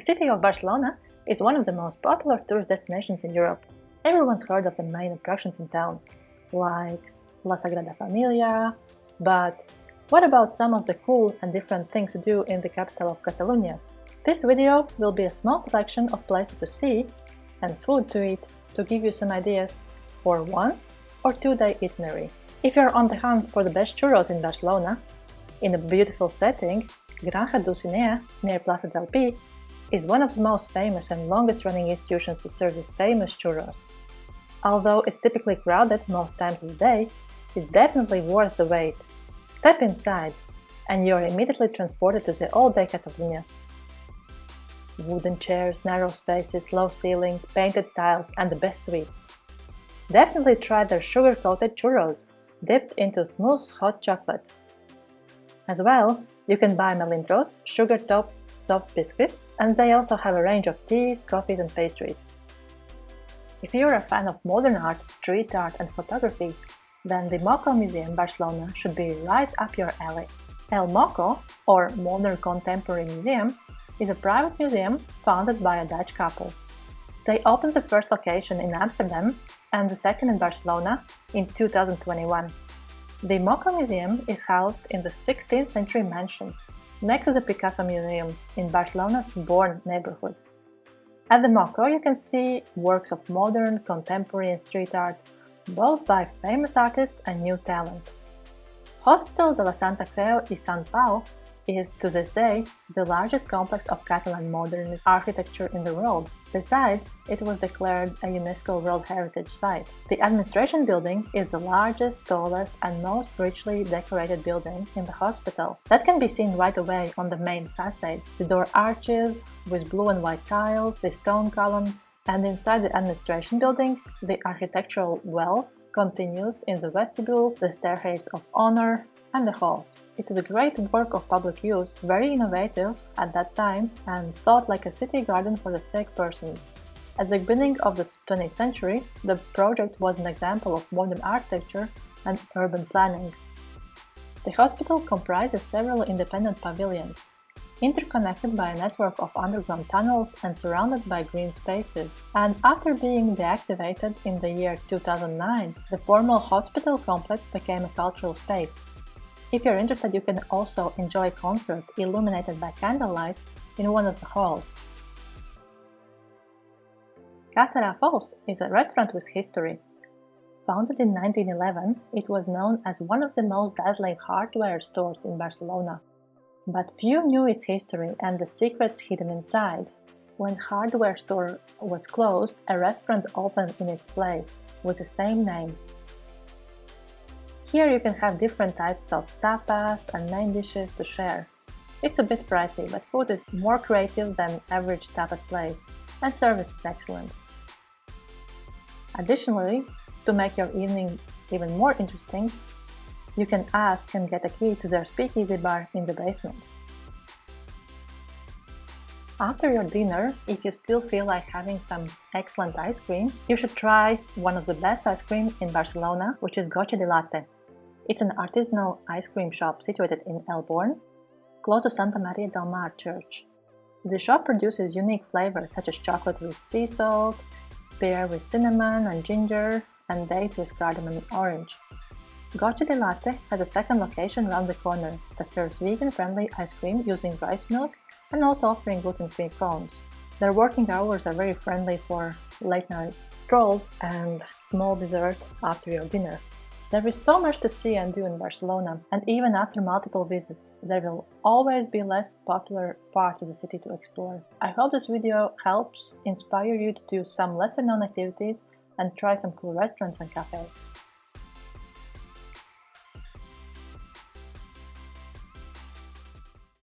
city of Barcelona is one of the most popular tourist destinations in Europe. Everyone's heard of the main attractions in town, like La Sagrada Familia, but what about some of the cool and different things to do in the capital of Catalonia? This video will be a small selection of places to see and food to eat to give you some ideas for 1 or 2-day itinerary. If you're on the hunt for the best churros in Barcelona, in a beautiful setting, Granja Dulcinea near Plaça del Pi is one of the most famous and longest running institutions to serve the famous churros. Although it's typically crowded most times of the day, it's definitely worth the wait. Step inside and you're immediately transported to the all-day Catalonia. Wooden chairs, narrow spaces, low ceilings, painted tiles and the best sweets. Definitely try their sugar-coated churros, dipped into smooth hot chocolate. As well, you can buy melindros, sugar-topped soft biscuits, and they also have a range of teas, coffees and pastries. If you're a fan of modern art, street art and photography, then the Moco Museum Barcelona should be right up your alley. El Moco, or Modern Contemporary Museum, is a private museum founded by a Dutch couple. They opened the first location in Amsterdam and the second in Barcelona in 2021. The Moco Museum is housed in the 16th century mansion, next to the Picasso Museum in Barcelona's Born neighborhood. At the Moco you can see works of modern, contemporary and street art, both by famous artists and new talent. Hospital de la Santa Creu i Sant Pau is, to this day, the largest complex of Catalan modernist architecture in the world. Besides, it was declared a UNESCO World Heritage Site. The administration building is the largest, tallest and most richly decorated building in the hospital. That can be seen right away on the main facade. The door arches with blue and white tiles, the stone columns, and inside the administration building, the architectural well continues in the vestibule, the staircase of honor, and the halls. It is a great work of public use, very innovative at that time and thought like a city garden for the sick persons. At the beginning of the 20th century, the project was an example of modern architecture and urban planning. The hospital comprises several independent pavilions, interconnected by a network of underground tunnels and surrounded by green spaces. And after being deactivated in the year 2009, the former hospital complex became a cultural space. If you're interested, you can also enjoy a concert illuminated by candlelight in one of the halls. Casa Rafos is a restaurant with history. Founded in 1911, it was known as one of the most dazzling hardware stores in Barcelona. But few knew its history and the secrets hidden inside. When hardware store was closed, a restaurant opened in its place with the same name. Here you can have different types of tapas and main dishes to share. It's a bit pricey, but food is more creative than average tapas place, and service is excellent. Additionally, to make your evening even more interesting, you can ask and get a key to their speakeasy bar in the basement. After your dinner, if you still feel like having some excellent ice cream, you should try one of the best ice cream in Barcelona, which is Goche de Latte. It's an artisanal ice cream shop situated in El Born, close to Santa Maria del Mar Church. The shop produces unique flavors such as chocolate with sea salt, pear with cinnamon and ginger, and dates with cardamom and orange. Goche de Latte has a second location around the corner that serves vegan-friendly ice cream using rice milk and also offering gluten-free cones. Their working hours are very friendly for late-night strolls and small dessert after your dinner. There is so much to see and do in Barcelona, and even after multiple visits, there will always be less popular parts of the city to explore. I hope this video helps inspire you to do some lesser-known activities and try some cool restaurants and cafes.